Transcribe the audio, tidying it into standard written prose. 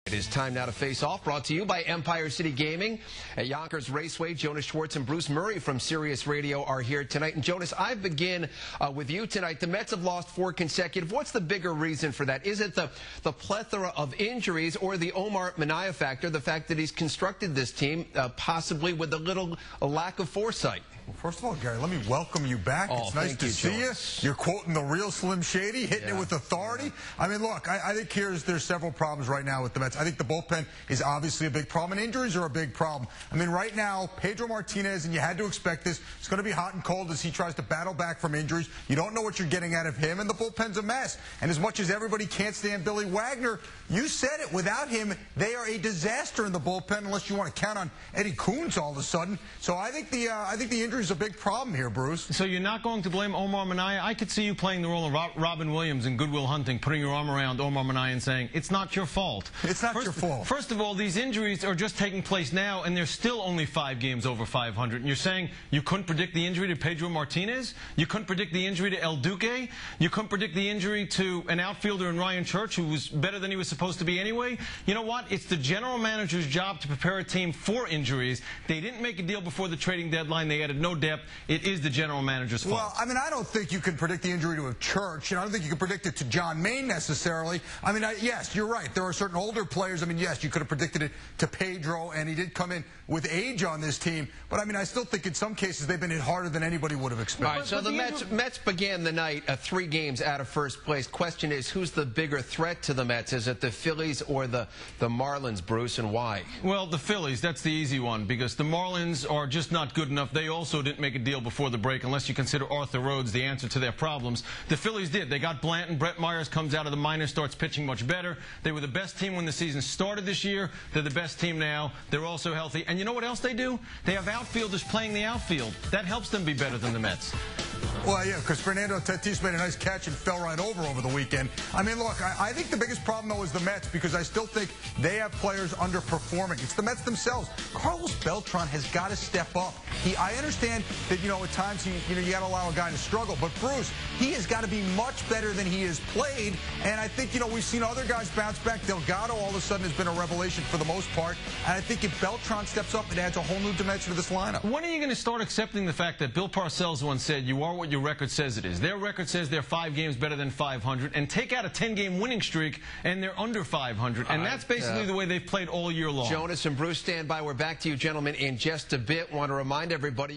It is time now to face off, brought to you by Empire City Gaming at Yonkers Raceway. Jonas Schwartz and Bruce Murray from Sirius Radio are here tonight. And Jonas, I begin with you tonight. The Mets have lost 4 consecutive. What's the bigger reason for that? Is it the plethora of injuries or the Omar Minaya factor, the fact that he's constructed this team possibly with a lack of foresight? Well, first of all, Gary, let me welcome you back. It's nice to see you. You're quoting the real Slim Shady, hitting it with authority. I mean, look, I think there's several problems right now with the Mets. I think the bullpen is obviously a big problem, and injuries are a big problem. I mean, right now, Pedro Martinez, and you had to expect this, it's going to be hot and cold as he tries to battle back from injuries. You don't know what you're getting out of him, and the bullpen's a mess. And as much as everybody can't stand Billy Wagner, you said it. Without him, they are a disaster in the bullpen, unless you want to count on Eddie Coons all of a sudden. So I think the injury is a big problem here, Bruce. So you're not going to blame Omar Minaya? I could see you playing the role of Robin Williams in Good Will Hunting, putting your arm around Omar Minaya and saying, it's not your fault. It's not your fault. First of all, these injuries are just taking place now, and there's still only 5 games over 500. And you're saying you couldn't predict the injury to Pedro Martinez? You couldn't predict the injury to El Duque? You couldn't predict the injury to an outfielder in Ryan Church, who was better than he was supposed to be anyway? You know what? It's the general manager's job to prepare a team for injuries. They didn't make a deal before the trading deadline. They added no depth. It is the general manager's fault. Well, I mean, I don't think you can predict the injury to a Church. I don't think you can predict it to John Maine necessarily. I mean, yes, you're right. There are certain older players. I mean, yes, you could have predicted it to Pedro, and he did come in with age on this team. But, I mean, I still think in some cases they've been hit harder than anybody would have expected. All right, so the Mets began the night 3 games out of first place. Question is, who's the bigger threat to the Mets? Is it the Phillies or the Marlins, Bruce, and why? Well, the Phillies, that's the easy one, because the Marlins are just not good enough. They also didn't make a deal before the break, unless you consider Arthur Rhodes the answer to their problems. The Phillies did. They got Blanton. Brett Myers comes out of the minors, starts pitching much better. They were the best team when the season started this year. They're the best team now. They're also healthy. And you know what else they do? They have outfielders playing the outfield. That helps them be better than the Mets. Well, yeah, because Fernando Tatis made a nice catch and fell right over the weekend. I mean, look, I think the biggest problem, though, is the Mets, because I still think they have players underperforming. It's the Mets themselves. Carlos Beltran has got to step up. I understand that, at times, you got to allow a guy to struggle. But, Bruce, he has got to be much better than he has played. And I think, we've seen other guys bounce back. Delgado, all of a sudden, has been a revelation for the most part. And I think if Beltran steps up, it adds a whole new dimension to this lineup. When are you going to start accepting the fact that Bill Parcells once said, you are what your record says it is? Their record says they're 5 games better than 500, and take out a 10-game winning streak, and they're under 500. And that's basically the way they've played all year long. Jonas and Bruce, stand by. We're back to you, gentlemen, in just a bit. Want to remind everybody...